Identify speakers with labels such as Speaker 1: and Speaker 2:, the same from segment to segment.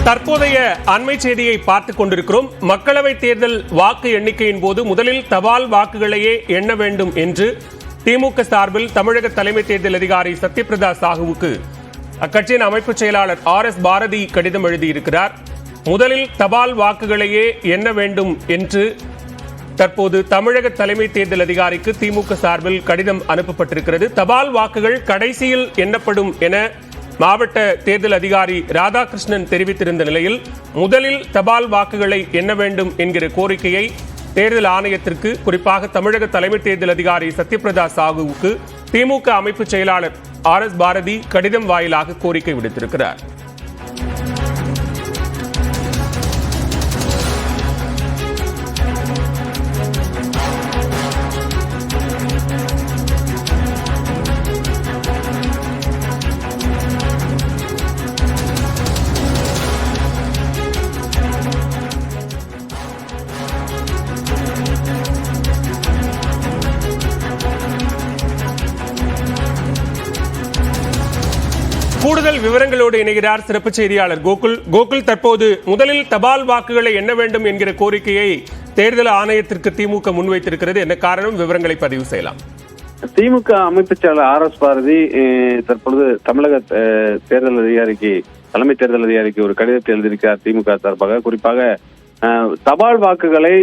Speaker 1: தற்போதைய அண்மை செய்தியை பார்த்துக் கொண்டிருக்கிறோம். மக்களவை தேர்தல் வாக்கு எண்ணிக்கையின் போது முதலில் தபால் வாக்குகளையே எண்ண வேண்டும் என்று திமுக சார்பில் தமிழக தலைமை தேர்தல் அதிகாரி சத்யபிரதா சாஹூவுக்கு அக்கட்சியின் அமைப்பு செயலாளர் RS பாரதி கடிதம் எழுதியிருக்கிறார். முதலில் தபால் வாக்குகளையே எண்ண வேண்டும் என்று தற்போது தமிழக தலைமை தேர்தல் அதிகாரிக்கு திமுக சார்பில் கடிதம் அனுப்பப்பட்டிருக்கிறது. தபால் வாக்குகள் கடைசியில் எண்ணப்படும் என மாவட்ட தேர்தல் அதிகாரி ராதாகிருஷ்ணன் தெரிவித்திருந்த நிலையில் முதலில் தபால் வாக்குகளை எண்ண வேண்டும் என்கிற கோரிக்கையை தேர்தல் ஆணையத்திற்கு, குறிப்பாக தமிழக தலைமை தேர்தல் அதிகாரி சத்யபிரதா சாஹூவுக்கு திமுக அமைப்பு செயலாளர் RS பாரதி கடிதம் வாயிலாக கோரிக்கை விடுத்திருக்கிறார். கூடுதல் விவரங்களோடு இணைகிறார் சிறப்பு செய்தியாளர் கோகுல். தற்போது முதலில் தபால் வாக்குகளை எண்ண வேண்டும் என்கிற கோரிக்கையை தேர்தல் ஆணையத்திற்கு திமுக முன்வைத்திருக்கிறது. என்ன காரணம்? விவரங்களை பதிவு செய்யலாம்.
Speaker 2: திமுக அமைப்பு செயலாளர் RS பாரதி தற்பொழுது தமிழக தேர்தல் அதிகாரிக்கு, தலைமை தேர்தல் அதிகாரிக்கு ஒரு கடிதத்தை எழுதியிருக்கிறார் திமுக சார்பாக. குறிப்பாக தபால் வாக்குகளை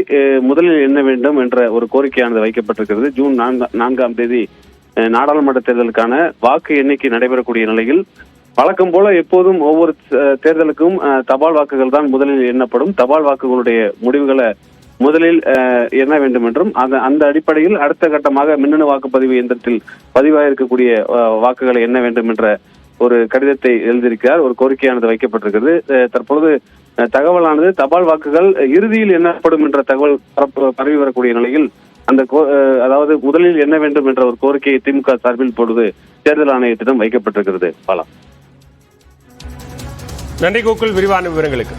Speaker 2: முதலில் எண்ண வேண்டும் என்ற ஒரு கோரிக்கையானது வைக்கப்பட்டிருக்கிறது. ஜூன் 4ஆம் தேதி நாடாளுமன்ற தேர்தலுக்கான வாக்கு எண்ணிக்கை நடைபெறக்கூடிய நிலையில் வழக்கம் போல எப்போதும் ஒவ்வொரு தேர்தலுக்கும் தபால் வாக்குகள் தான் முதலில் எண்ணப்படும். தபால் வாக்குகளுடைய முடிவுகளை முதலில் எண்ண வேண்டும் என்றும் அந்த அடிப்படையில் அடுத்த கட்டமாக மின்னணு வாக்குப்பதிவு இயந்திரத்தில் பதிவாக இருக்கக்கூடிய வாக்குகளை எண்ண வேண்டும் என்ற ஒரு கடிதத்தை எழுதியிருக்கிறார். ஒரு கோரிக்கையானது வைக்கப்பட்டிருக்கிறது. தற்போது தகவலானது தபால் வாக்குகள் இறுதியில் எண்ணப்படும் என்ற தகவல் பரவி வரக்கூடிய நிலையில் அதாவது முதலில் எண்ண வேண்டும் என்ற ஒரு கோரிக்கையை திமுக சார்பில் பொழுது தேர்தல் ஆணையத்திடம் வைக்கப்பட்டிருக்கிறது. பாலா,
Speaker 1: நன்றி கோகுல், விரிவான விவரங்களுக்கு.